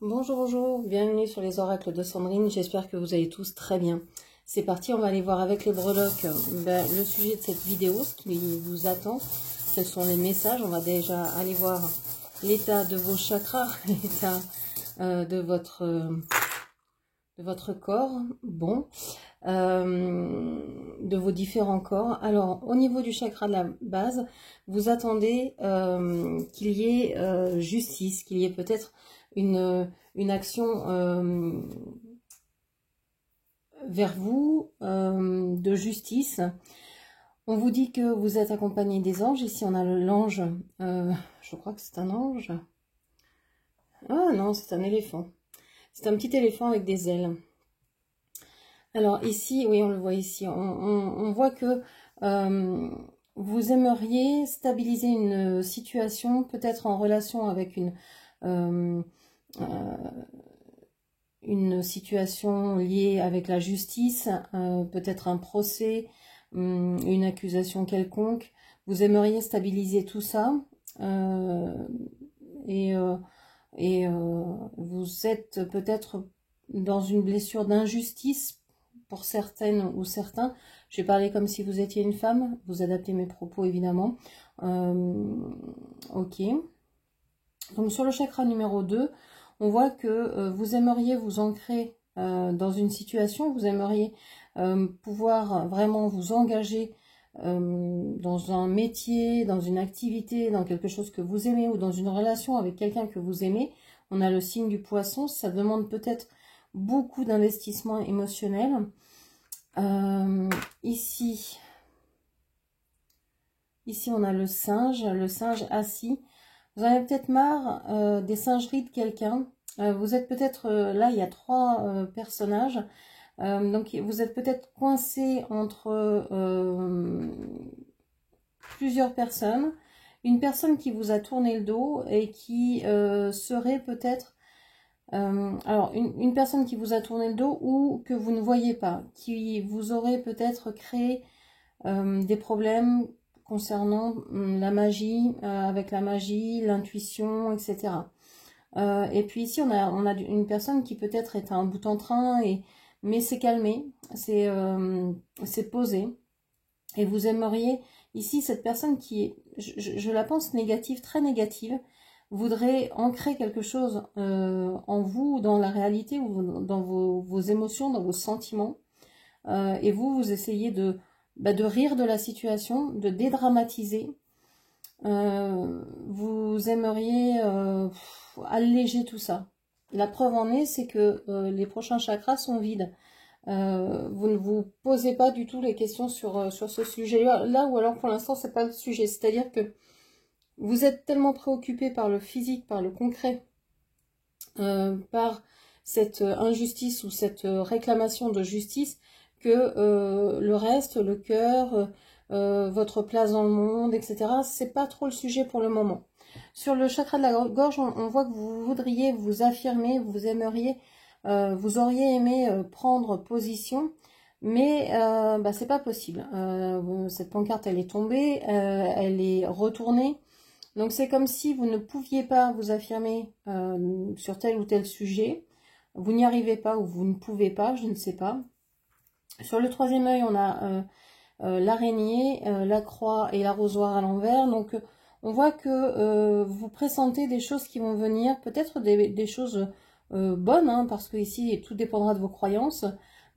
Bonjour, bonjour, bienvenue sur les oracles de Sandrine, j'espère que vous allez tous très bien. C'est parti, on va aller voir avec les breloques le sujet de cette vidéo, ce qui vous attend. Ce sont les messages, on va déjà aller voir l'état de vos chakras, l'état de votre corps, bon, de vos différents corps. Alors, au niveau du chakra de la base, vous attendez qu'il y ait justice, qu'il y ait peut-être une action vers vous de justice. On vous dit que vous êtes accompagné des anges. Ici, on a l'ange, je crois que c'est un ange. Ah non, c'est un éléphant. C'est un petit éléphant avec des ailes. Alors ici, oui, on le voit ici. On voit que vous aimeriez stabiliser une situation, peut-être en relation avec une situation liée avec la justice, peut-être un procès, une accusation quelconque. Vous aimeriez stabiliser tout ça et vous êtes peut-être dans une blessure d'injustice pour certaines ou certains. Je vais parler comme si vous étiez une femme, vous adaptez mes propos évidemment. Ok. Donc sur le chakra numéro 2, on voit que vous aimeriez vous ancrer dans une situation, vous aimeriez pouvoir vraiment vous engager dans un métier, dans une activité, dans quelque chose que vous aimez ou dans une relation avec quelqu'un que vous aimez. On a le signe du poisson, ça demande peut-être beaucoup d'investissement émotionnel. Ici on a le singe assis. Vous en avez peut-être marre des singeries de quelqu'un. Vous êtes peut-être, là il y a 3 personnages. Donc vous êtes peut-être coincé entre plusieurs personnes. Une personne qui vous a tourné le dos et qui serait peut-être... alors une personne qui vous a tourné le dos ou que vous ne voyez pas, qui vous aurait peut-être créé des problèmes concernant la magie, avec la magie, l'intuition, etc. Et puis ici, on a une personne qui peut-être est à un bout en train, mais c'est calmé, c'est posé. Et vous aimeriez, ici, cette personne qui est, je la pense négative, très négative, voudrait ancrer quelque chose en vous, dans la réalité, ou dans vos émotions, dans vos sentiments. Et vous essayez de rire de la situation, de dédramatiser. Vous aimeriez alléger tout ça. La preuve en est, c'est que les prochains chakras sont vides. Vous ne vous posez pas du tout les questions sur ce sujet-là, ou alors pour l'instant, c'est pas le sujet. C'est-à-dire que vous êtes tellement préoccupé par le physique, par le concret, par cette injustice ou cette réclamation de justice, que le reste, le cœur, votre place dans le monde, etc., c'est pas trop le sujet pour le moment. Sur le chakra de la gorge, on voit que vous voudriez vous affirmer, vous aimeriez, vous auriez aimé prendre position, mais c'est pas possible. Cette pancarte, elle est tombée, elle est retournée. Donc c'est comme si vous ne pouviez pas vous affirmer sur tel ou tel sujet. Vous n'y arrivez pas ou vous ne pouvez pas, je ne sais pas. Sur le 3e œil, on a l'araignée, la croix et l'arrosoir à l'envers. Donc on voit que vous pressentez des choses qui vont venir, peut-être des choses bonnes, hein, parce que ici tout dépendra de vos croyances.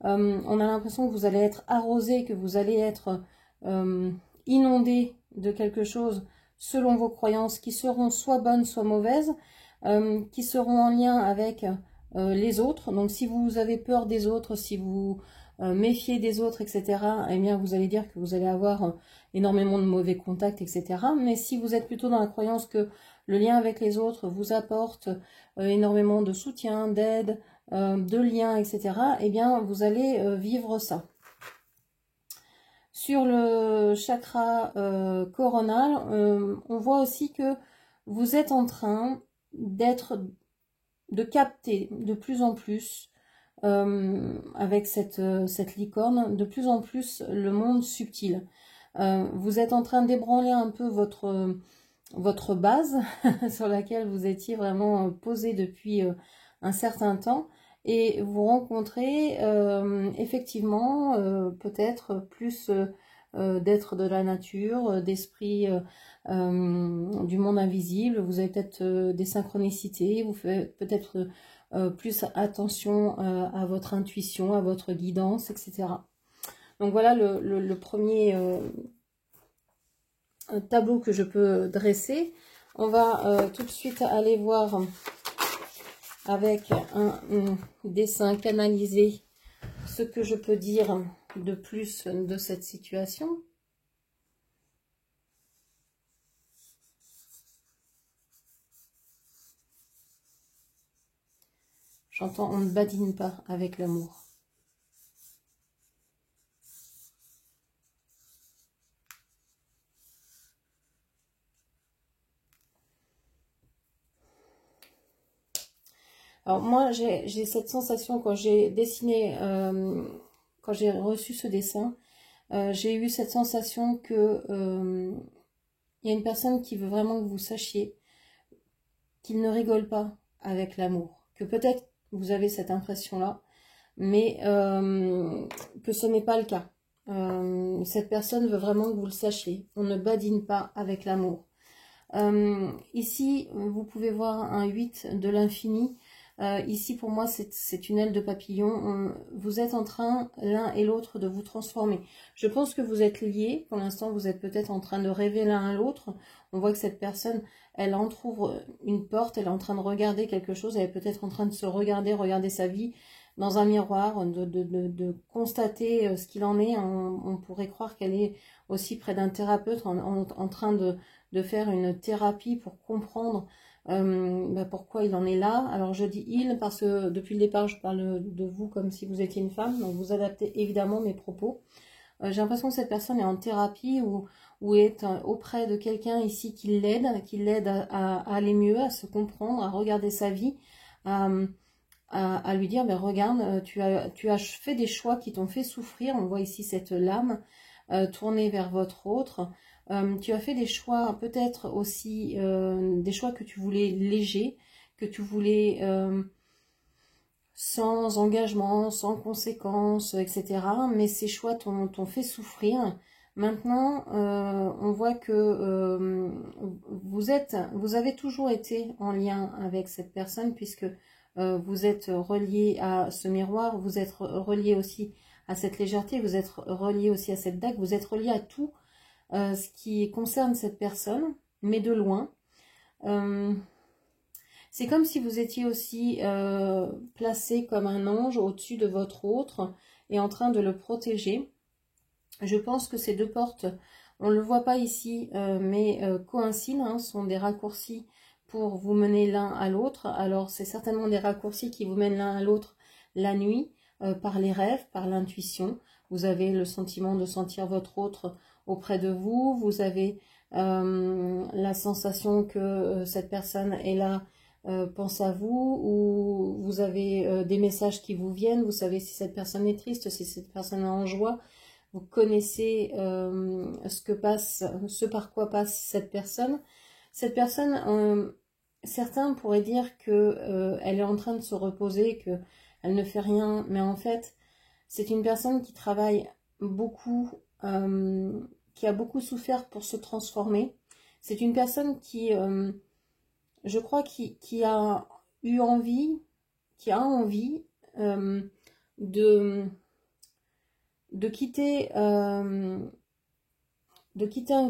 On a l'impression que vous allez être arrosé, que vous allez être inondé de quelque chose selon vos croyances, qui seront soit bonnes, soit mauvaises, qui seront en lien avec les autres. Donc si vous avez peur des autres, si vous méfiez des autres, etc., eh bien vous allez dire que vous allez avoir énormément de mauvais contacts, etc. Mais si vous êtes plutôt dans la croyance que le lien avec les autres vous apporte énormément de soutien, d'aide, de liens, etc., eh bien vous allez vivre ça. Sur le chakra coronal, on voit aussi que vous êtes en train de capter de plus en plus, avec cette licorne, de plus en plus le monde subtil. Vous êtes en train d'ébranler un peu votre base sur laquelle vous étiez vraiment posé depuis un certain temps et vous rencontrez effectivement peut-être plus d'êtres de la nature, d'esprits du monde invisible. Vous avez peut-être des synchronicités, vous faites peut-être plus attention à votre intuition, à votre guidance, etc. Donc voilà le premier tableau que je peux dresser. On va tout de suite aller voir avec un dessin canalisé ce que je peux dire de plus de cette situation. J'entends, on ne badine pas avec l'amour. Alors moi, j'ai cette sensation quand j'ai dessiné, quand j'ai reçu ce dessin, j'ai eu cette sensation que il y a une personne qui veut vraiment que vous sachiez qu'il ne rigole pas avec l'amour. Que peut-être vous avez cette impression-là, mais que ce n'est pas le cas. Cette personne veut vraiment que vous le sachiez. On ne badine pas avec l'amour. Ici, vous pouvez voir un 8 de l'infini. Ici, pour moi, c'est une aile de papillon. Vous êtes en train, l'un et l'autre, de vous transformer. Je pense que vous êtes liés. Pour l'instant, vous êtes peut-être en train de rêver l'un à l'autre. On voit que cette personne, elle entrouvre une porte, elle est en train de regarder quelque chose, elle est peut-être en train de se regarder sa vie dans un miroir, de constater ce qu'il en est. On pourrait croire qu'elle est aussi près d'un thérapeute en train de faire une thérapie pour comprendre pourquoi il en est là. Alors je dis il parce que depuis le départ je parle de vous comme si vous étiez une femme, donc vous adaptez évidemment mes propos. J'ai l'impression que cette personne est en thérapie ou est auprès de quelqu'un ici qui l'aide à aller mieux, à se comprendre, à regarder sa vie, à lui dire, regarde, tu as fait des choix qui t'ont fait souffrir. On voit ici cette lame tournée vers votre autre. Tu as fait des choix, peut-être aussi des choix que tu voulais légers, que tu voulais sans engagement, sans conséquences, etc. Mais ces choix t'ont fait souffrir. Maintenant, on voit que vous avez toujours été en lien avec cette personne puisque vous êtes relié à ce miroir, vous êtes relié aussi à cette légèreté, vous êtes relié aussi à cette dague, vous êtes relié à tout ce qui concerne cette personne, mais de loin. C'est comme si vous étiez aussi placé comme un ange au-dessus de votre autre et en train de le protéger. Je pense que ces deux portes, on ne le voit pas ici, mais coïncident, hein, sont des raccourcis pour vous mener l'un à l'autre. Alors c'est certainement des raccourcis qui vous mènent l'un à l'autre la nuit, par les rêves, par l'intuition. Vous avez le sentiment de sentir votre autre auprès de vous. Vous avez la sensation que cette personne est là, pense à vous, ou vous avez des messages qui vous viennent. Vous savez si cette personne est triste, si cette personne est en joie. Vous connaissez ce par quoi passe cette personne. Cette personne, certains pourraient dire que elle est en train de se reposer, que elle ne fait rien, mais en fait, c'est une personne qui travaille beaucoup, qui a beaucoup souffert pour se transformer. C'est une personne qui, je crois, qui a eu envie, qui a envie de quitter un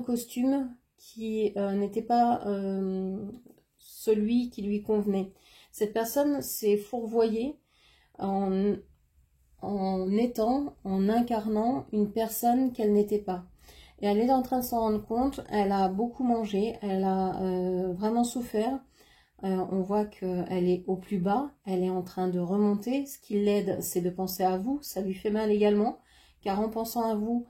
costume qui n'était pas celui qui lui convenait. Cette personne s'est fourvoyée en incarnant une personne qu'elle n'était pas. Et elle est en train de s'en rendre compte, elle a beaucoup mangé, elle a vraiment souffert. On voit qu'elle est au plus bas, elle est en train de remonter. Ce qui l'aide, c'est de penser à vous, ça lui fait mal également, car en pensant à vous,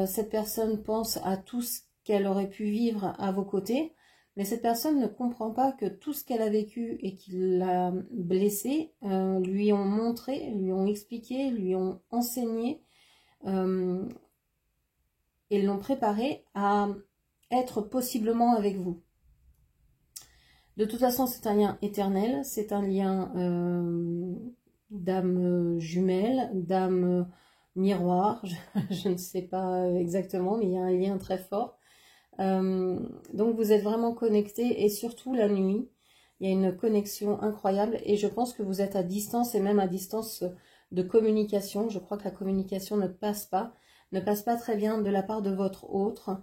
cette personne pense à tout ce qu'elle aurait pu vivre à vos côtés, mais cette personne ne comprend pas que tout ce qu'elle a vécu et qui l'a blessée, lui ont montré, lui ont expliqué, lui ont enseigné et l'ont préparé à être possiblement avec vous. De toute façon, c'est un lien éternel, c'est un lien d'âme jumelle, d'âme miroir, je ne sais pas exactement, mais il y a un lien très fort. Donc vous êtes vraiment connectés, et surtout la nuit, il y a une connexion incroyable, et je pense que vous êtes à distance, et même à distance de communication. Je crois que la communication ne passe pas très bien de la part de votre autre.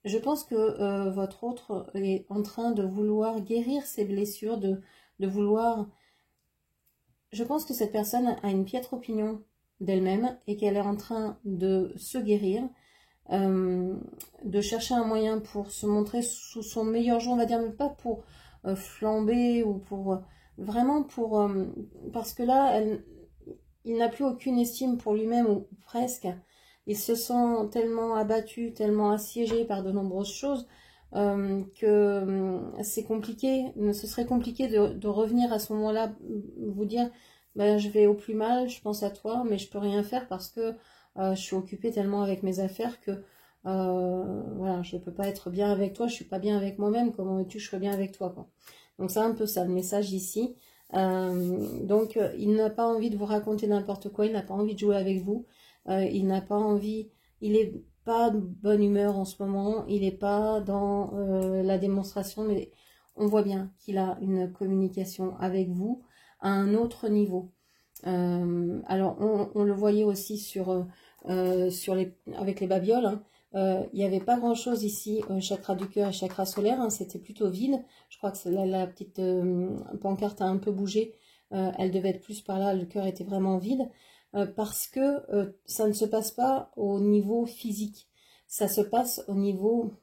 Je pense que votre autre est en train de vouloir guérir ses blessures, de vouloir... Je pense que cette personne a une piètre opinion d'elle-même et qu'elle est en train de se guérir, de chercher un moyen pour se montrer sous son meilleur jour, on va dire, mais pas pour flamber ou pour... vraiment pour... parce que là, il n'a plus aucune estime pour lui-même, ou presque. Il se sent tellement abattu, tellement assiégé par de nombreuses choses que c'est compliqué. Ce serait compliqué de revenir à ce moment-là, vous dire ben, je vais au plus mal, je pense à toi, mais je peux rien faire parce que je suis occupée tellement avec mes affaires que voilà, je peux pas être bien avec toi, je suis pas bien avec moi-même, comment veux-tu que je sois bien avec toi, quoi. Donc c'est un peu ça le message ici. Donc il n'a pas envie de vous raconter n'importe quoi, il n'a pas envie de jouer avec vous, il n'a pas envie, il est pas de bonne humeur en ce moment, il n'est pas dans la démonstration, mais on voit bien qu'il a une communication avec vous à un autre niveau. Alors on le voyait aussi avec les babioles, hein. Il n'y avait pas grand chose ici, chakra du cœur et chakra solaire, hein, c'était plutôt vide. Je crois que la petite pancarte a un peu bougé, elle devait être plus par là, le cœur était vraiment vide, parce que ça ne se passe pas au niveau physique, ça se passe au niveau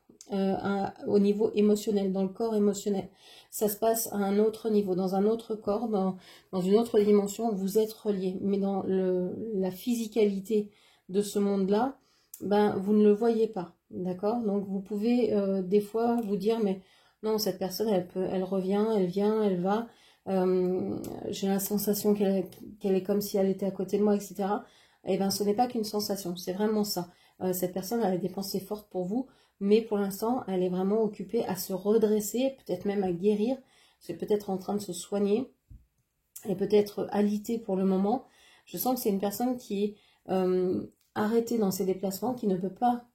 émotionnel, dans le corps émotionnel. Ça se passe à un autre niveau, dans un autre corps, dans une autre dimension, vous êtes reliés. Mais dans la physicalité de ce monde-là, ben, vous ne le voyez pas, d'accord? Donc vous pouvez des fois vous dire, mais non, cette personne, elle revient, elle vient, elle va. J'ai la sensation qu'elle est comme si elle était à côté de moi, etc. Eh bien, ce n'est pas qu'une sensation, c'est vraiment ça. Cette personne, elle a des pensées fortes pour vous, mais pour l'instant, elle est vraiment occupée à se redresser, peut-être même à guérir. C'est peut-être en train de se soigner et peut-être alitée pour le moment. Je sens que c'est une personne qui est arrêtée dans ses déplacements, qui ne peut pas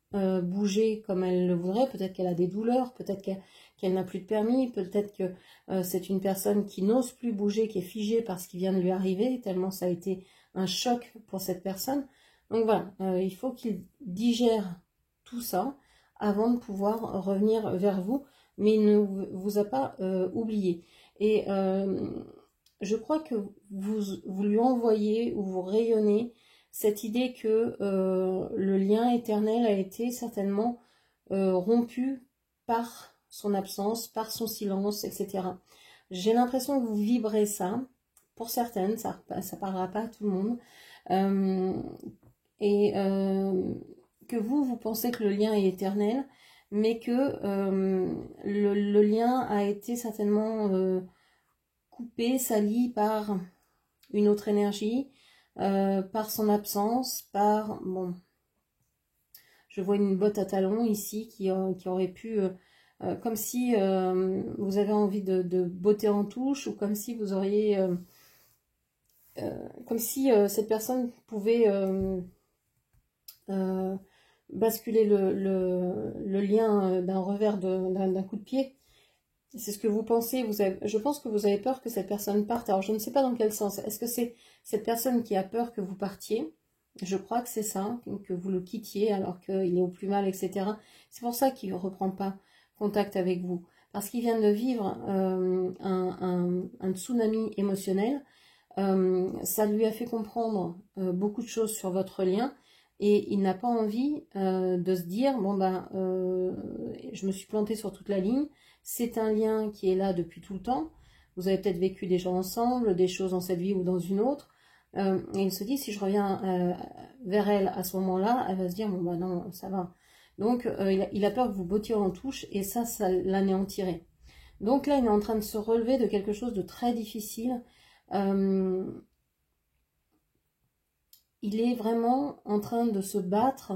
bouger comme elle le voudrait. Peut-être qu'elle a des douleurs, peut-être qu'elle n'a plus de permis, peut-être que c'est une personne qui n'ose plus bouger, qui est figée par ce qui vient de lui arriver, tellement ça a été un choc pour cette personne. Donc voilà, il faut qu'il digère tout ça avant de pouvoir revenir vers vous, mais il ne vous a pas oublié. Et je crois que vous lui envoyez ou vous rayonnez cette idée que le lien éternel a été certainement rompu par son absence, par son silence, etc. J'ai l'impression que vous vibrez ça, pour certaines, ça parlera pas à tout le monde, et que vous pensez que le lien est éternel, mais que le lien a été certainement coupé, sali par une autre énergie, par son absence, par... Bon, je vois une botte à talons ici qui aurait pu... comme si vous avez envie de botter en touche, ou comme si vous auriez... comme si cette personne pouvait basculer le lien d'un revers d'un coup de pied. C'est ce que vous pensez. Je pense que vous avez peur que cette personne parte. Alors, je ne sais pas dans quel sens. Est-ce que c'est cette personne qui a peur que vous partiez? Je crois que c'est ça, que vous le quittiez alors qu'il est au plus mal, etc. C'est pour ça qu'il ne reprend pas contact avec vous. Parce qu'il vient de vivre un tsunami émotionnel. Ça lui a fait comprendre beaucoup de choses sur votre lien. Et il n'a pas envie de se dire, bon ben, je me suis plantée sur toute la ligne. C'est un lien qui est là depuis tout le temps. Vous avez peut-être vécu des gens ensemble, des choses dans cette vie ou dans une autre. Et il se dit, si je reviens vers elle à ce moment-là, elle va se dire, bon bah non, ça va. Donc il a peur que vous bottiez en touche, et ça l'anéantirait. Donc là, il est en train de se relever de quelque chose de très difficile. Il est vraiment en train de se battre,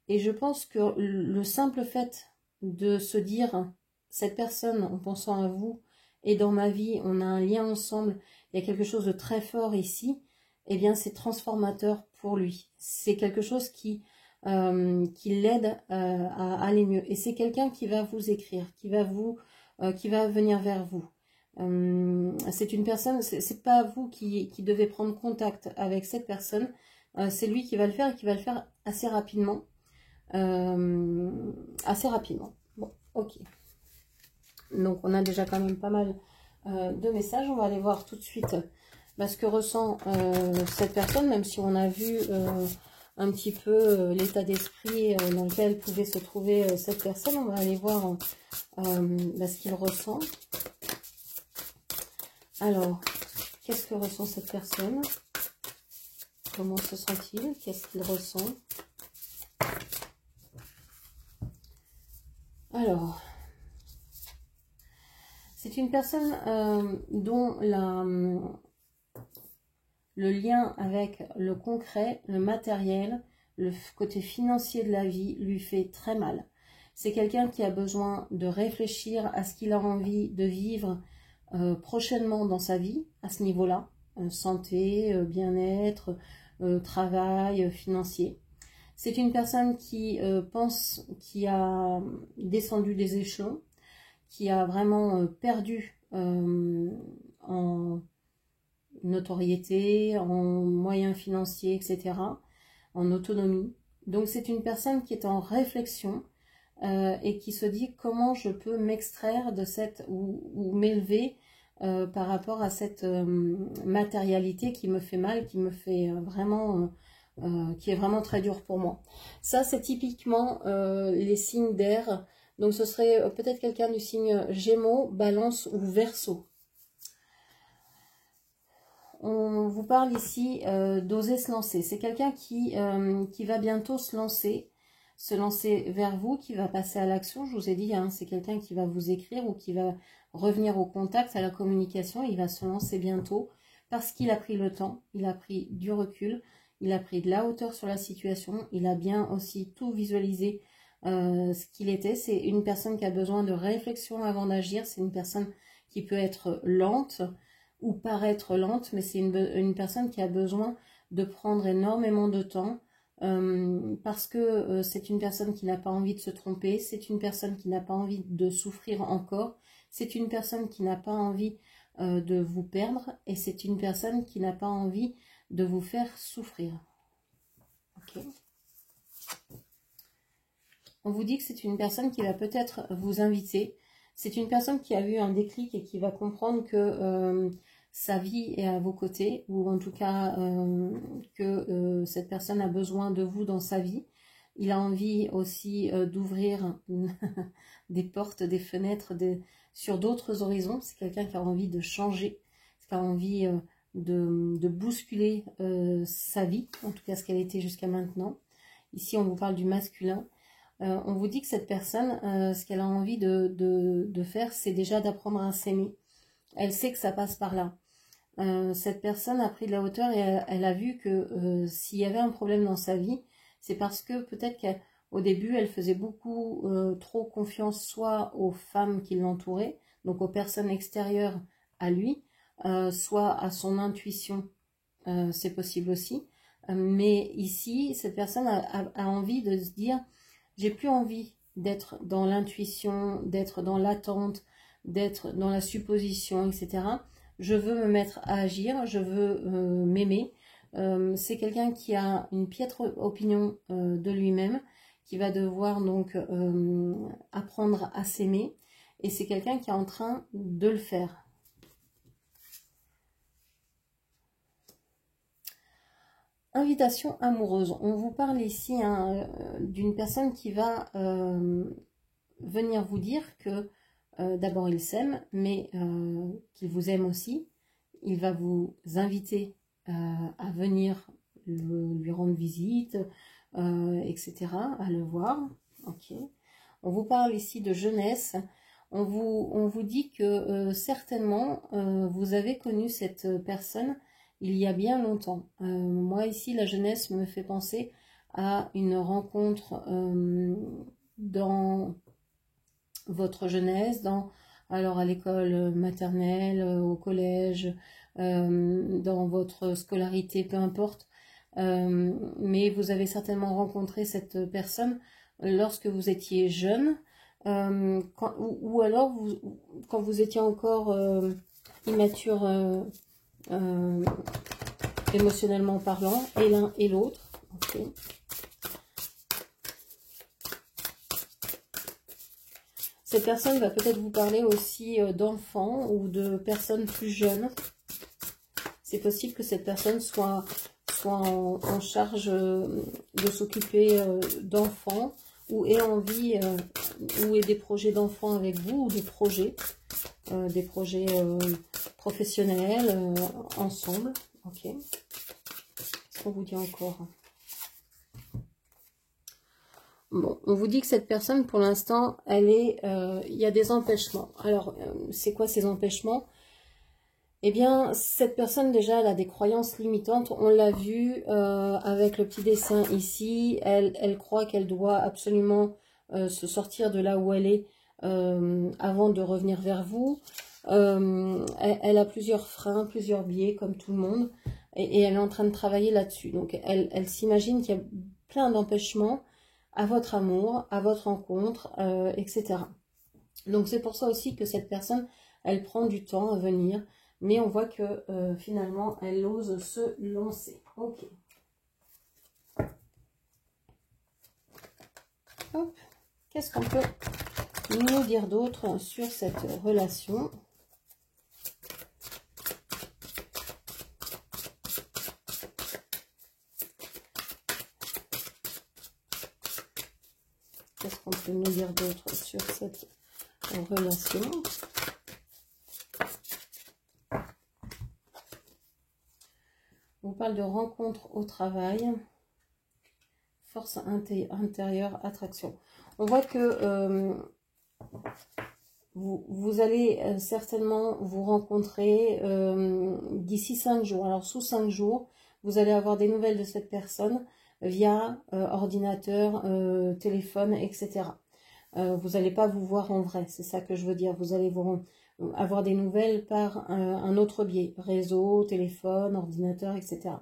et je pense que le simple fait de se dire cette personne, en pensant à vous, et dans ma vie, on a un lien ensemble, il y a quelque chose de très fort ici, eh bien c'est transformateur pour lui. C'est quelque chose qui l'aide à aller mieux. Et c'est quelqu'un qui va vous écrire, qui va venir vers vous. C'est une personne, c'est pas vous qui devez prendre contact avec cette personne, c'est lui qui va le faire et qui va le faire assez rapidement. Bon, ok. Donc on a déjà quand même pas mal de messages. On va aller voir tout de suite ce que ressent cette personne, même si on a vu un petit peu l'état d'esprit dans lequel pouvait se trouver cette personne. On va aller voir ce qu'il ressent. Alors, qu'est-ce que ressent cette personne? Comment se sent-il? Qu'est-ce qu'il ressent? Alors, c'est une personne dont le lien avec le concret, le matériel, le côté financier de la vie lui fait très mal. C'est quelqu'un qui a besoin de réfléchir à ce qu'il a envie de vivre prochainement dans sa vie, à ce niveau-là, santé, bien-être, travail, financier. C'est une personne qui pense, qui a descendu des échelons, qui a vraiment perdu en notoriété, en moyens financiers, etc., en autonomie. Donc c'est une personne qui est en réflexion et qui se dit comment je peux m'extraire de cette ou m'élever par rapport à cette matérialité qui me fait mal, qui me fait vraiment qui est vraiment très dur pour moi. Ça c'est typiquement les signes d'air. Donc ce serait peut-être quelqu'un du signe Gémeaux, Balance ou Verseau. On vous parle ici d'oser se lancer. C'est quelqu'un qui va bientôt se lancer vers vous, qui va passer à l'action. Je vous ai dit, hein, c'est quelqu'un qui va vous écrire ou qui va revenir au contact, à la communication. Il va se lancer bientôt parce qu'il a pris le temps, il a pris du recul, il a pris de la hauteur sur la situation. Il a bien aussi tout visualisé ce qu'il était. C'est une personne qui a besoin de réflexion avant d'agir. C'est une personne qui peut être lente ou paraître lente, mais c'est une personne qui a besoin de prendre énormément de temps parce que c'est une personne qui n'a pas envie de se tromper, c'est une personne qui n'a pas envie de souffrir encore, c'est une personne qui n'a pas envie de vous perdre et c'est une personne qui n'a pas envie de vous faire souffrir. Ok. On vous dit que c'est une personne qui va peut-être vous inviter. C'est une personne qui a eu un déclic et qui va comprendre que sa vie est à vos côtés, ou en tout cas que cette personne a besoin de vous dans sa vie. Il a envie aussi d'ouvrir des portes, des fenêtres sur d'autres horizons. C'est quelqu'un qui a envie de changer, qui a envie de bousculer sa vie, en tout cas ce qu'elle était jusqu'à maintenant. Ici, on vous parle du masculin. On vous dit que cette personne, ce qu'elle a envie de faire, c'est déjà d'apprendre à s'aimer. Elle sait que ça passe par là. Cette personne a pris de la hauteur et elle a vu que s'il y avait un problème dans sa vie, c'est parce que peut-être qu'au début, elle faisait beaucoup trop confiance soit aux femmes qui l'entouraient, donc aux personnes extérieures à lui, soit à son intuition, c'est possible aussi. Mais ici, cette personne a envie de se dire, j'ai plus envie d'être dans l'intuition, d'être dans l'attente, d'être dans la supposition, etc. Je veux me mettre à agir, je veux m'aimer. C'est quelqu'un qui a une piètre opinion de lui-même, qui va devoir donc apprendre à s'aimer. Et c'est quelqu'un qui est en train de le faire. Invitation amoureuse. On vous parle ici hein, d'une personne qui va venir vous dire que d'abord il s'aime, mais qu'il vous aime aussi. Il va vous inviter à venir lui rendre visite, etc., à le voir. Ok. On vous parle ici de jeunesse. On vous dit que certainement vous avez connu cette personne il y a bien longtemps. Moi ici, la jeunesse me fait penser à une rencontre dans votre jeunesse, alors à l'école maternelle, au collège, dans votre scolarité, peu importe. Mais vous avez certainement rencontré cette personne lorsque vous étiez jeune, ou alors quand vous étiez encore immature émotionnellement parlant, et l'un et l'autre. Okay. Cette personne va peut-être vous parler aussi d'enfants ou de personnes plus jeunes. C'est possible que cette personne soit en charge de s'occuper d'enfants ou ait envie ou ait des projets d'enfants avec vous ou des projets professionnels ensemble. Ok. Qu'est-ce qu'on vous dit encore? Bon, on vous dit que cette personne, pour l'instant, il y a des empêchements. Alors, c'est quoi ces empêchements? Eh bien, cette personne, déjà, elle a des croyances limitantes. On l'a vu avec le petit dessin ici. Elle croit qu'elle doit absolument se sortir de là où elle est avant de revenir vers vous. Elle a plusieurs freins, plusieurs biais, comme tout le monde. Et elle est en train de travailler là-dessus. Donc, elle s'imagine qu'il y a plein d'empêchements à votre amour, à votre rencontre, etc. Donc, c'est pour ça aussi que cette personne, elle prend du temps à venir. Mais on voit que finalement, elle ose se lancer. Ok. Qu'est-ce qu'on peut nous dire d'autre sur cette relation? Qu'est-ce qu'on peut nous dire d'autre sur cette relation? On parle de rencontre au travail, force intérieure, attraction. On voit que vous allez certainement vous rencontrer d'ici 5 jours. Alors sous 5 jours, vous allez avoir des nouvelles de cette personne via ordinateur, téléphone, etc. Vous n'allez pas vous voir en vrai, c'est ça que je veux dire. Vous allez avoir des nouvelles par un autre biais, réseau, téléphone, ordinateur, etc.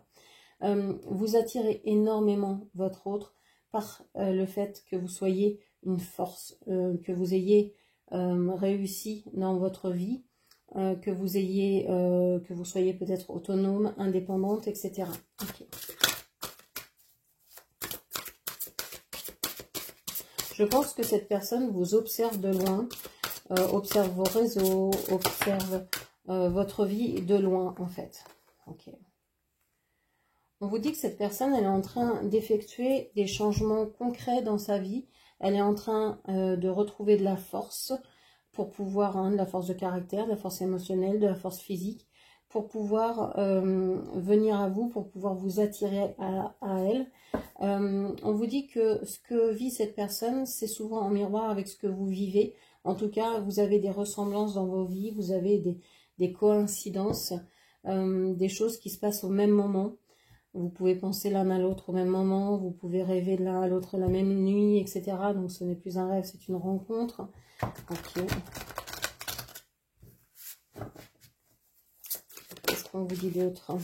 Vous attirez énormément votre autre par le fait que vous soyez une force, que vous ayez réussi dans votre vie, que vous soyez peut-être autonome, indépendante, etc. Okay. Je pense que cette personne vous observe de loin, observe vos réseaux, observe votre vie de loin en fait. Ok. On vous dit que cette personne, elle est en train d'effectuer des changements concrets dans sa vie. Elle est en train de retrouver de la force pour pouvoir, de la force de caractère, de la force émotionnelle, de la force physique, pour pouvoir venir à vous, pour pouvoir vous attirer à elle. On vous dit que ce que vit cette personne, c'est souvent en miroir avec ce que vous vivez. En tout cas, vous avez des ressemblances dans vos vies, vous avez des coïncidences, des choses qui se passent au même moment. Vous pouvez penser l'un à l'autre au même moment, vous pouvez rêver de l'un à l'autre la même nuit, etc. Donc ce n'est plus un rêve, c'est une rencontre. Ok. Qu'est-ce qu'on vous dit d'autre?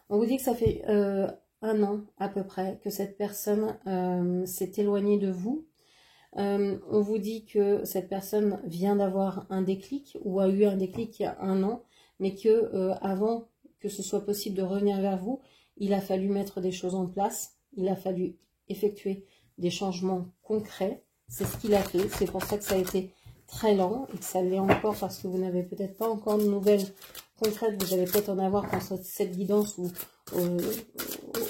On vous dit que ça fait 1 an à peu près que cette personne s'est éloignée de vous. On vous dit que cette personne vient d'avoir un déclic ou a eu un déclic il y a 1 an, mais que avant que ce soit possible de revenir vers vous, il a fallu mettre des choses en place, il a fallu effectuer des changements concrets. C'est ce qu'il a fait, c'est pour ça que ça a été très lent et que ça l'est encore parce que vous n'avez peut-être pas encore de nouvelles concrètes. Vous allez peut-être en avoir quand cette guidance ou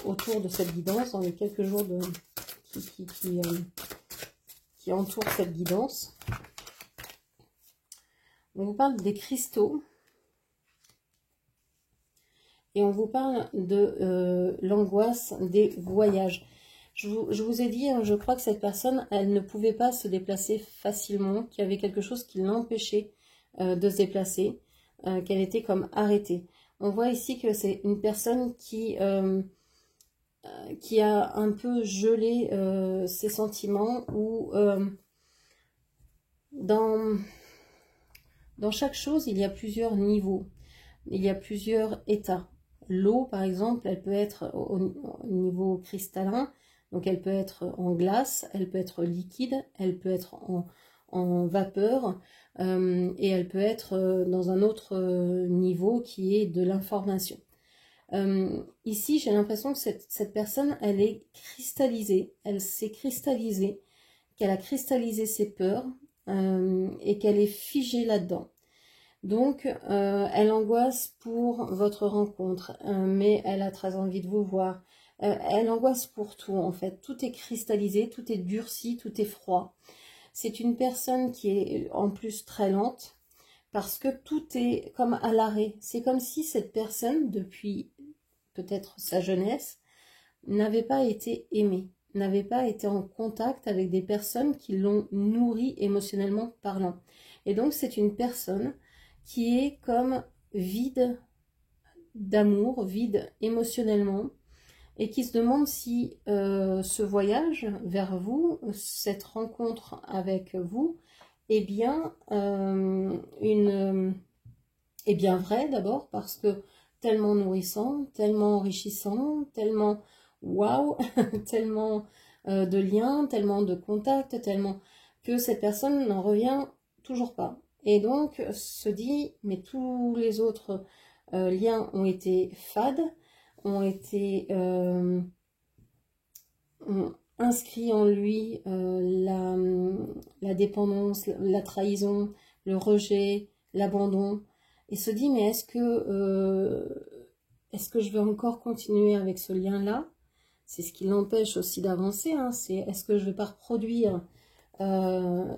autour de cette guidance, dans les quelques jours qui entourent cette guidance. On vous parle des cristaux. Et on vous parle de l'angoisse des voyages. Je vous ai dit, je crois que cette personne, elle ne pouvait pas se déplacer facilement, qu'il y avait quelque chose qui l'empêchait de se déplacer, qu'elle était comme arrêtée. On voit ici que c'est une personne qui a un peu gelé ses sentiments ou Dans chaque chose, il y a plusieurs niveaux, il y a plusieurs états. L'eau, par exemple, elle peut être au niveau cristallin, donc elle peut être en glace, elle peut être liquide, elle peut être en vapeur, et elle peut être dans un autre niveau qui est de l'information. Ici, j'ai l'impression que cette personne, elle est cristallisée, elle s'est cristallisée, qu'elle a cristallisé ses peurs et qu'elle est figée là-dedans. Donc, elle angoisse pour votre rencontre, mais elle a très envie de vous voir. Elle angoisse pour tout, en fait. Tout est cristallisé, tout est durci, tout est froid. C'est une personne qui est en plus très lente, parce que tout est comme à l'arrêt. C'est comme si cette personne, depuis peut-être sa jeunesse, n'avait pas été aimée, n'avait pas été en contact avec des personnes qui l'ont nourrie émotionnellement parlant. Et donc, c'est une personne qui est comme vide d'amour, vide émotionnellement, et qui se demande si ce voyage vers vous, cette rencontre avec vous, est bien, est bien vraie d'abord, parce que tellement nourrissant, tellement enrichissant, tellement waouh, tellement de liens, tellement de contacts, tellement que cette personne n'en revient toujours pas. Et donc se dit, mais tous les autres liens ont été fades, ont été ont inscrit en lui la dépendance, la trahison, le rejet, l'abandon, et se dit, mais est-ce que je vais encore continuer avec ce lien-là? C'est ce qui l'empêche aussi d'avancer, hein, c'est est-ce que je ne vais pas reproduire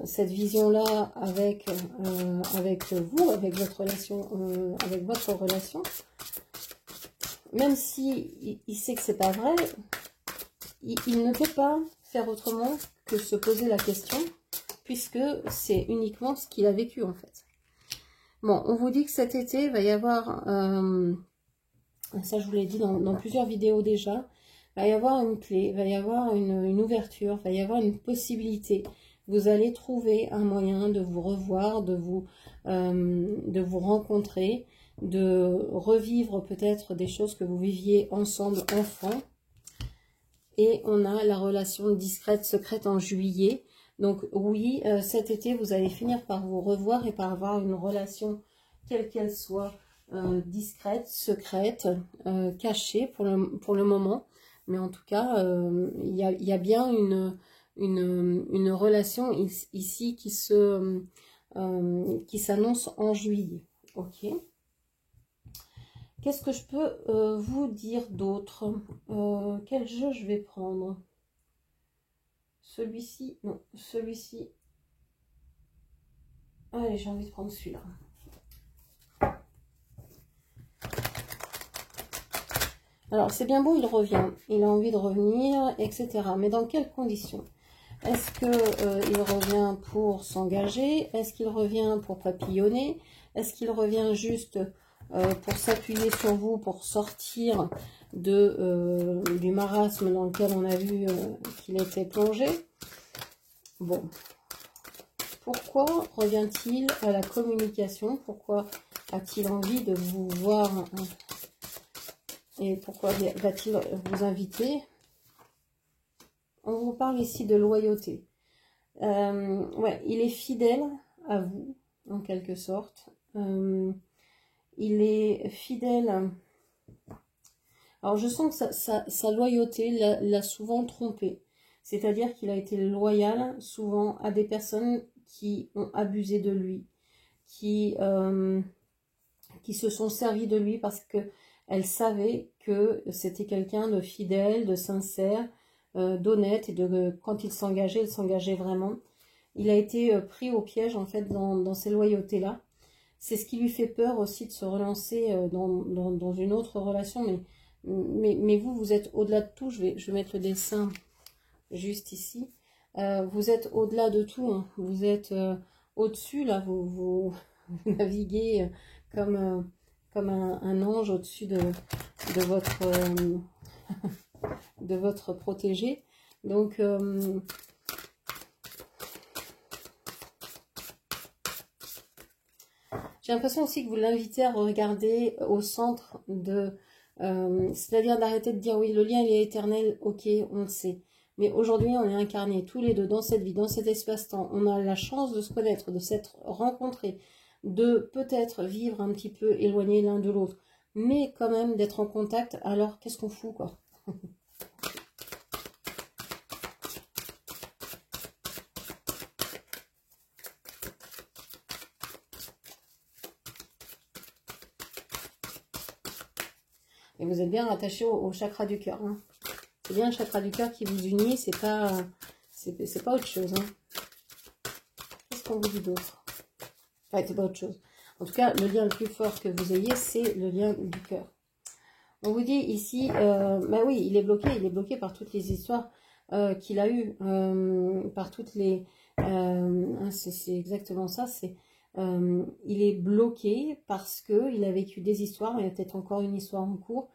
cette vision-là avec vous, avec votre relation, même si il sait que c'est pas vrai, il ne peut pas faire autrement que se poser la question, puisque c'est uniquement ce qu'il a vécu en fait. Bon, on vous dit que cet été, il va y avoir, ça je vous l'ai dit dans plusieurs vidéos déjà, il va y avoir une clé, il va y avoir une ouverture, il va y avoir une possibilité. Vous allez trouver un moyen de vous revoir, de vous rencontrer, de revivre peut-être des choses que vous viviez ensemble enfant. Et on a la relation discrète, secrète en juillet. Donc oui, cet été, vous allez finir par vous revoir et par avoir une relation, quelle qu'elle soit, discrète, secrète, cachée pour le moment. Mais en tout cas, il y a bien une relation ici qui s'annonce en juillet. Ok. Qu'est-ce que je peux vous dire d'autre? Quel jeu je vais prendre? Celui-ci, non, celui-ci. Allez, j'ai envie de prendre celui-là. Alors, c'est bien beau, il revient. Il a envie de revenir, etc. Mais dans quelles conditions? Est-ce qu'il revient pour s'engager? Est-ce qu'il revient pour papillonner? Est-ce qu'il revient juste pour s'appuyer sur vous, pour sortir du marasme dans lequel on a vu qu'il était plongé? Bon. Pourquoi revient-il à la communication? Pourquoi a-t-il envie de vous voir? Et pourquoi va-t-il vous inviter? On vous parle ici de loyauté. Ouais, il est fidèle à vous, en quelque sorte. Il est fidèle. Alors, je sens que sa loyauté l'a souvent trompé. C'est-à-dire qu'il a été loyal souvent à des personnes qui ont abusé de lui, qui se sont servis de lui parce qu'elles savaient que c'était quelqu'un de fidèle, de sincère, d'honnête, et quand il s'engageait vraiment. Il a été pris au piège en fait dans ces loyautés-là. C'est ce qui lui fait peur aussi de se relancer dans une autre relation. Mais vous êtes au-delà de tout. Je vais mettre le dessin juste ici. Vous êtes au-delà de tout. Hein. Vous êtes au-dessus, là. Vous naviguez comme un ange au-dessus de votre protégé. Donc, J'ai l'impression aussi que vous l'invitez à regarder au centre de... c'est-à-dire d'arrêter de dire oui, le lien il est éternel, ok, on le sait. Mais aujourd'hui, on est incarnés tous les deux dans cette vie, dans cet espace-temps. On a la chance de se connaître, de s'être rencontrés, de peut-être vivre un petit peu éloignés l'un de l'autre, mais quand même d'être en contact. Alors, qu'est-ce qu'on fout, quoi? Et vous êtes bien rattaché au chakra du cœur. Hein. C'est bien le chakra du cœur qui vous unit, c'est pas autre chose. Hein. Qu'est-ce qu'on vous dit d'autre? Enfin, c'est pas autre chose. En tout cas, le lien le plus fort que vous ayez, c'est le lien du cœur. On vous dit ici, bah oui, il est bloqué par toutes les histoires qu'il a eues, par toutes les... c'est exactement ça, il est bloqué parce qu'il a vécu des histoires, il y a peut-être encore une histoire en cours,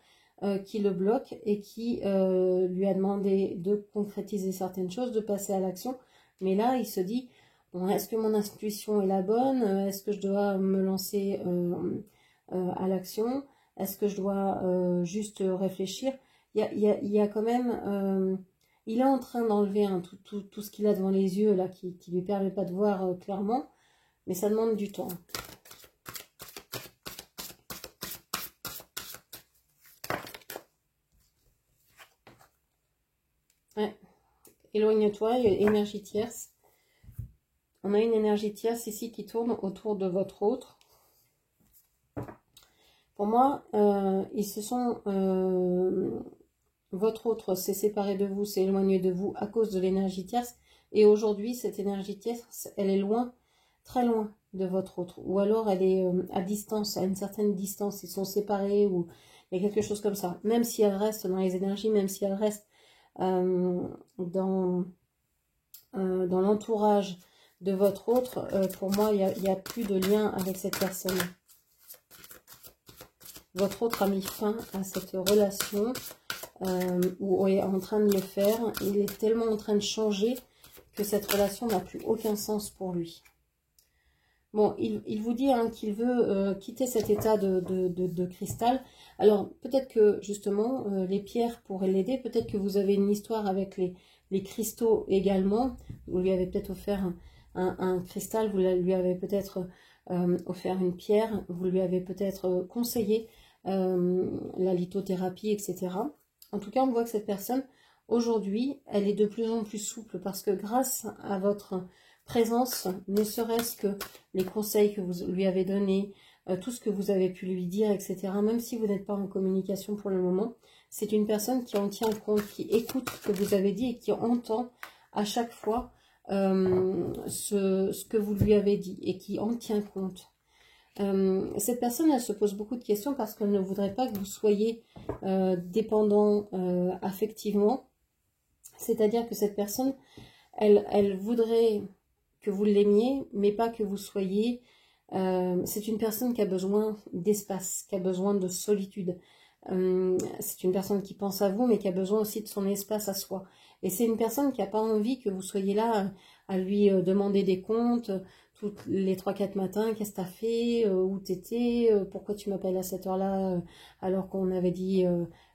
qui le bloque et qui lui a demandé de concrétiser certaines choses, de passer à l'action. Mais là, il se dit, bon, est-ce que mon intuition est la bonne? Est-ce que je dois me lancer à l'action? Est-ce que je dois juste réfléchir? Il y a quand même... il est en train d'enlever hein, tout ce qu'il a devant les yeux, là, qui ne lui permet pas de voir clairement. Mais ça demande du temps. Ouais. Éloigne-toi, énergie tierce. On a une énergie tierce ici qui tourne autour de votre autre. Pour moi, ils se sont... votre autre s'est séparé de vous, s'est éloigné de vous à cause de l'énergie tierce. Et aujourd'hui, cette énergie tierce, elle est loin, très loin de votre autre. Ou alors, elle est à distance, à une certaine distance. Ils sont séparés ou il y a quelque chose comme ça. Même si elle reste dans les énergies, même si elle reste dans l'entourage de votre autre, pour moi, il n'y a plus de lien avec cette personne. Votre autre a mis fin à cette relation ou est en train de le faire. Il est tellement en train de changer que cette relation n'a plus aucun sens pour lui. Bon, il vous dit hein, qu'il veut quitter cet état de cristal. Alors, peut-être que, justement, les pierres pourraient l'aider. Peut-être que vous avez une histoire avec les cristaux également. Vous lui avez peut-être offert un cristal. Vous lui avez peut-être offert une pierre. Vous lui avez peut-être conseillé la lithothérapie, etc. En tout cas, on voit que cette personne, aujourd'hui, elle est de plus en plus souple parce que grâce à votre présence, ne serait-ce que les conseils que vous lui avez donnés, tout ce que vous avez pu lui dire, etc. Même si vous n'êtes pas en communication pour le moment, c'est une personne qui en tient compte, qui écoute ce que vous avez dit et qui entend à chaque fois ce que vous lui avez dit et qui en tient compte. Cette personne, elle se pose beaucoup de questions parce qu'elle ne voudrait pas que vous soyez dépendant affectivement. C'est-à-dire que cette personne, elle voudrait que vous l'aimiez, mais pas que vous soyez... c'est une personne qui a besoin d'espace, qui a besoin de solitude. C'est une personne qui pense à vous, mais qui a besoin aussi de son espace à soi. Et c'est une personne qui n'a pas envie que vous soyez là à lui demander des comptes toutes les 3-4 matins. Qu'est-ce que tu as fait? Où t'étais? Pourquoi tu m'appelles à cette heure-là alors qu'on avait dit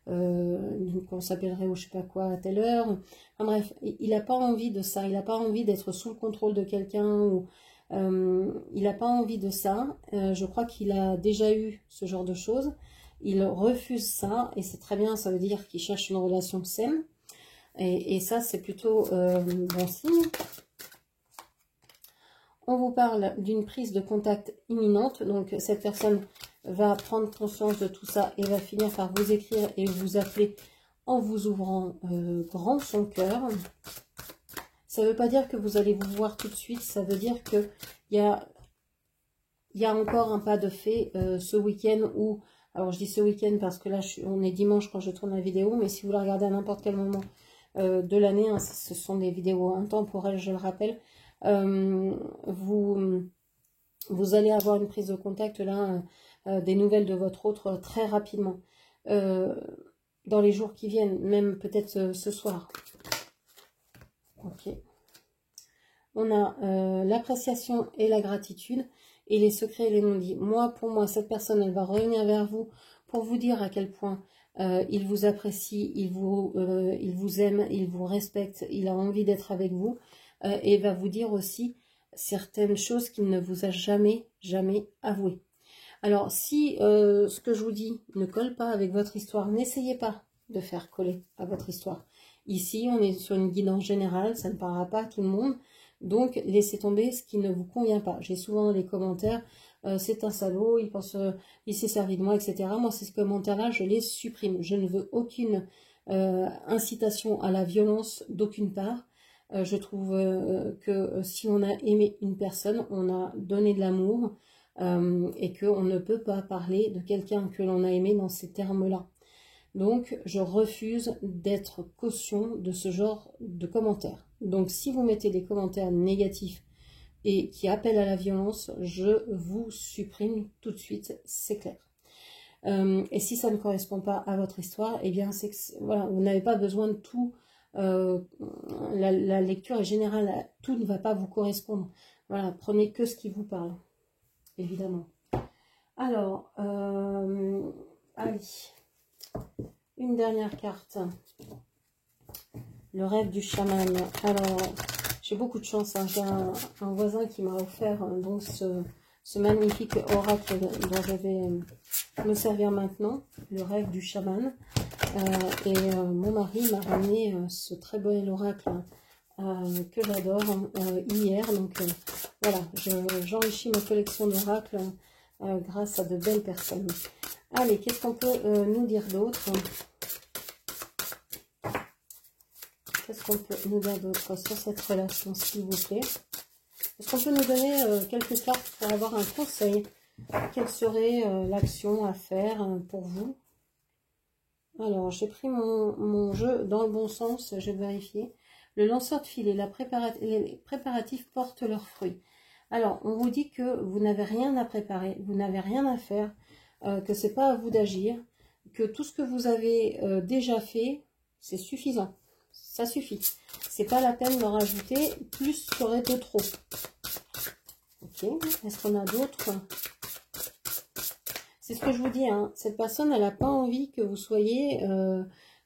qu'on s'appellerait ou je sais pas quoi à telle heure? Enfin, bref, il n'a pas envie de ça. Il n'a pas envie d'être sous le contrôle de quelqu'un ou... il n'a pas envie de ça. Je crois qu'il a déjà eu ce genre de choses. Il refuse ça et c'est très bien, ça veut dire qu'il cherche une relation saine. Et ça, c'est plutôt bon signe. On vous parle d'une prise de contact imminente. Donc, cette personne va prendre conscience de tout ça et va finir par vous écrire et vous appeler en vous ouvrant grand son cœur. Ça ne veut pas dire que vous allez vous voir tout de suite. Ça veut dire qu'il y a encore un pas de fait ce week-end où... Alors, je dis ce week-end parce que là, on est dimanche quand je tourne la vidéo. Mais si vous la regardez à n'importe quel moment de l'année, hein, ce sont des vidéos intemporelles, je le rappelle. Vous allez avoir une prise de contact là, des nouvelles de votre autre très rapidement. Dans les jours qui viennent, même peut-être ce soir. Ok. On a l'appréciation et la gratitude. et les secrets et les non-dits. Moi, pour moi, cette personne, elle va revenir vers vous pour vous dire à quel point il vous apprécie, il vous aime, il vous respecte, il a envie d'être avec vous, et va vous dire aussi certaines choses qu'il ne vous a jamais avouées. Alors, si ce que je vous dis ne colle pas avec votre histoire, n'essayez pas de faire coller à votre histoire. Ici, on est sur une guidance générale, ça ne parlera pas à tout le monde, donc laissez tomber ce qui ne vous convient pas. J'ai souvent dans les commentaires, c'est un salaud, il pense, il s'est servi de moi, etc. Moi, ces commentaires-là, je les supprime. Je ne veux aucune incitation à la violence d'aucune part. Je trouve que si on a aimé une personne, on a donné de l'amour, et qu'on ne peut pas parler de quelqu'un que l'on a aimé dans ces termes-là. Donc, je refuse d'être caution de ce genre de commentaires. Donc, si vous mettez des commentaires négatifs et qui appellent à la violence, je vous supprime tout de suite, c'est clair. Et si ça ne correspond pas à votre histoire, eh bien, c'est que voilà, vous n'avez pas besoin de tout. La lecture est générale, tout ne va pas vous correspondre. Voilà, prenez que ce qui vous parle, évidemment. Alors, allez, une dernière carte. Le rêve du chaman. Alors, j'ai beaucoup de chance, hein. J'ai un voisin qui m'a offert donc ce magnifique oracle dont je vais me servir maintenant, le rêve du chaman. Mon mari m'a ramené ce très bel oracle que j'adore hier. Donc voilà, j'enrichis ma collection d'oracles grâce à de belles personnes. Allez, qu'est-ce qu'on peut nous dire d'autre? Qu'est-ce qu'on peut nous dire d'autre sur cette relation, s'il vous plaît? Est-ce qu'on peut nous donner quelques cartes pour avoir un conseil? Quelle serait l'action à faire pour vous? Alors, j'ai pris mon jeu dans le bon sens, je vais vérifier. Le lanceur de filet, les préparatifs portent leurs fruits. Alors, on vous dit que vous n'avez rien à préparer, vous n'avez rien à faire, que c'est pas à vous d'agir, que tout ce que vous avez déjà fait, c'est suffisant. Ça suffit. C'est pas la peine d'en rajouter, plus serait de trop. Ok, est-ce qu'on a d'autres? C'est ce que je vous dis, hein. Cette personne, elle n'a pas envie que vous soyez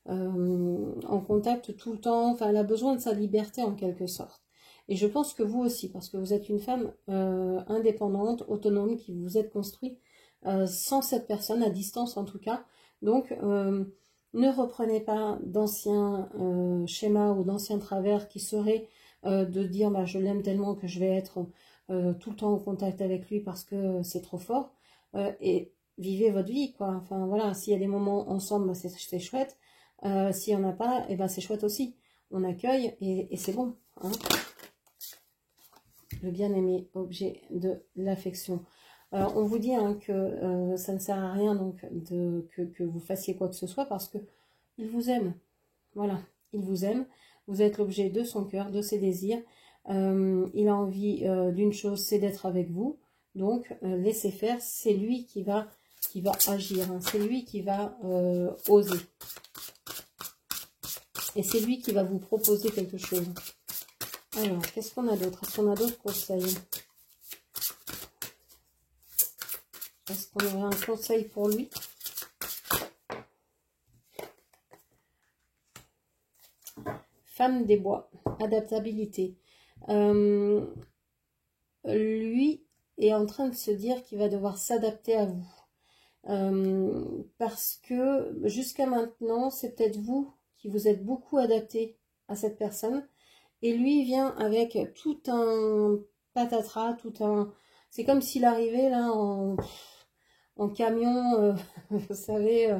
en contact tout le temps. Enfin, elle a besoin de sa liberté en quelque sorte. Et je pense que vous aussi, parce que vous êtes une femme indépendante, autonome, qui vous êtes construit sans cette personne, à distance en tout cas. Donc, ne reprenez pas d'anciens schémas ou d'anciens travers qui seraient de dire bah, je l'aime tellement que je vais être tout le temps en contact avec lui parce que c'est trop fort. Et vivez votre vie, quoi. Enfin, voilà, s'il y a des moments ensemble, bah, c'est chouette. S'il n'y en a pas, et ben c'est chouette aussi. On accueille et c'est bon. Hein. Le bien-aimé, objet de l'affection. Alors, on vous dit hein, que ça ne sert à rien donc que vous fassiez quoi que ce soit parce que il vous aime. Voilà, il vous aime. Vous êtes l'objet de son cœur, de ses désirs. Il a envie d'une chose, c'est d'être avec vous. Donc, laissez faire. C'est lui qui va agir. Hein. C'est lui qui va oser. Et c'est lui qui va vous proposer quelque chose. Alors, qu'est-ce qu'on a d'autre? Est-ce qu'on a d'autres conseils? Est-ce qu'on aurait un conseil pour lui? Femme des bois, adaptabilité. Lui est en train de se dire qu'il va devoir s'adapter à vous. Parce que jusqu'à maintenant, c'est peut-être vous qui vous êtes beaucoup adapté à cette personne. Et lui vient avec tout un patatras, c'est comme s'il arrivait là en camion, vous savez,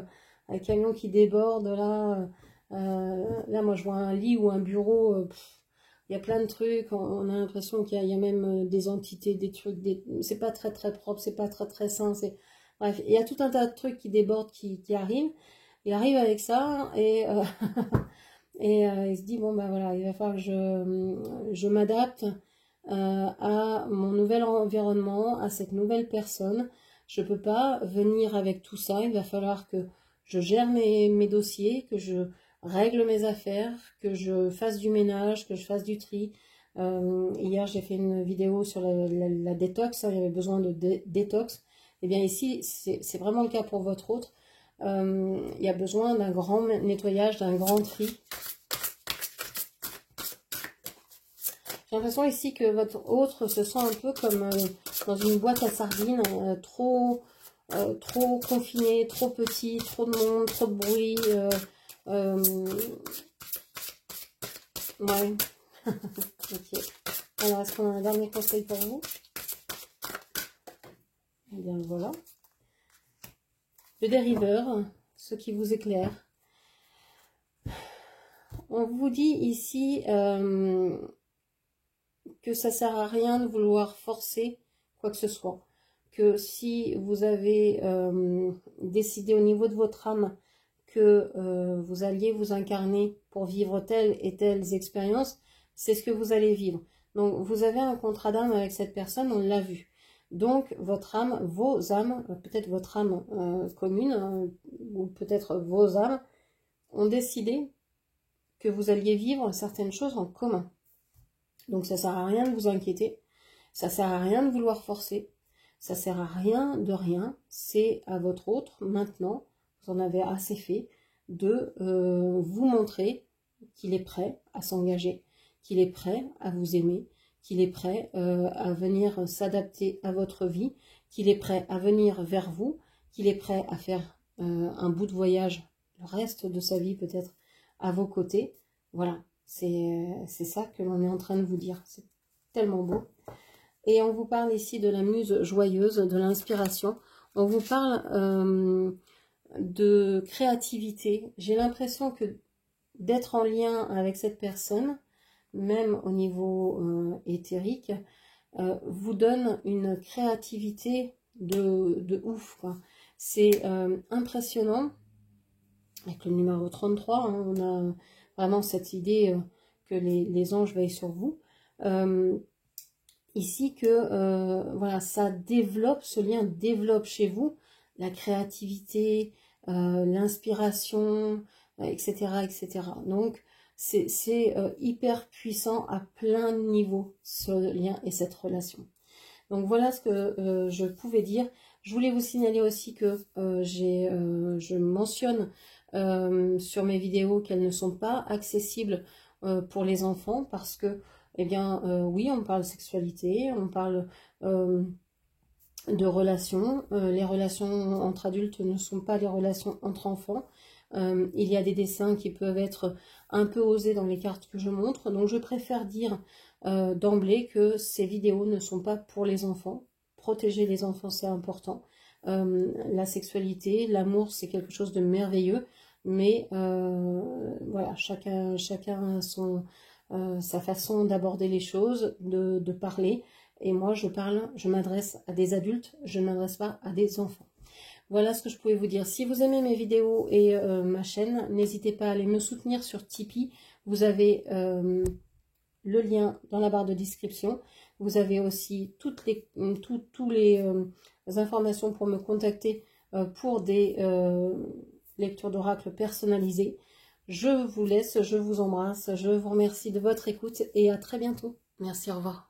un camion qui déborde là. Là, moi, je vois un lit ou un bureau. Il y a plein de trucs. On a l'impression qu'il y a même des entités, des trucs. C'est pas très très propre, c'est pas très très sain. Bref, il y a tout un tas de trucs qui débordent, qui arrivent. Il arrive avec ça et il se dit bon ben voilà, il va falloir que je m'adapte à mon nouvel environnement, à cette nouvelle personne. Je peux pas venir avec tout ça. Il va falloir que je gère mes dossiers, que je règle mes affaires, que je fasse du ménage, que je fasse du tri, Hier, j'ai fait une vidéo sur la détox, hein, il y avait besoin de détox. Et bien ici, c'est vraiment le cas pour votre autre. Il y a besoin d'un grand nettoyage, d'un grand tri. J'ai l'impression ici que votre autre se sent un peu comme dans une boîte à sardines, trop confiné, trop petit, trop de monde, trop de bruit. Ouais. Ok. Alors, est-ce qu'on a un dernier conseil pour vous? Eh bien, voilà. Le dériveur, ce qui vous éclaire. On vous dit ici que ça sert à rien de vouloir forcer quoi que ce soit. Que si vous avez décidé au niveau de votre âme que vous alliez vous incarner pour vivre telle et telles expériences, c'est ce que vous allez vivre. Donc, vous avez un contrat d'âme avec cette personne, on l'a vu. Donc, votre âme, vos âmes, peut-être votre âme commune, ou peut-être vos âmes, ont décidé que vous alliez vivre certaines choses en commun. Donc, ça ne sert à rien de vous inquiéter, ça ne sert à rien de vouloir forcer, ça ne sert à rien de rien, c'est à votre autre, maintenant, vous en avez assez fait, de vous montrer qu'il est prêt à s'engager, qu'il est prêt à vous aimer, qu'il est prêt à venir s'adapter à votre vie, qu'il est prêt à venir vers vous, qu'il est prêt à faire un bout de voyage, le reste de sa vie peut-être, à vos côtés. Voilà, c'est ça que l'on est en train de vous dire. C'est tellement beau. Et on vous parle ici de la muse joyeuse, de l'inspiration. On vous parle de créativité. J'ai l'impression que d'être en lien avec cette personne, même au niveau éthérique, vous donne une créativité de ouf, quoi. C'est impressionnant. Avec le numéro 33, hein, on a vraiment cette idée que les anges veillent sur vous. Ici que voilà, ça développe, ce lien développe chez vous la créativité, l'inspiration, etc., etc. Donc, c'est hyper puissant à plein de niveaux, ce lien et cette relation. Donc, voilà ce que je pouvais dire. Je voulais vous signaler aussi que je mentionne sur mes vidéos qu'elles ne sont pas accessibles pour les enfants parce que, eh bien, oui, on parle sexualité, on parle de relations. Les relations entre adultes ne sont pas les relations entre enfants. Il y a des dessins qui peuvent être un peu osés dans les cartes que je montre. Donc, je préfère dire d'emblée que ces vidéos ne sont pas pour les enfants. Protéger les enfants, c'est important. La sexualité, l'amour, c'est quelque chose de merveilleux. Mais voilà, chacun a sa façon d'aborder les choses, de parler. Et moi, je m'adresse à des adultes, je ne m'adresse pas à des enfants. Voilà ce que je pouvais vous dire. Si vous aimez mes vidéos et ma chaîne, n'hésitez pas à aller me soutenir sur Tipeee. Vous avez le lien dans la barre de description. Vous avez aussi toutes les informations pour me contacter pour des lectures d'oracle personnalisées. Je vous laisse, je vous embrasse, je vous remercie de votre écoute et à très bientôt. Merci, au revoir.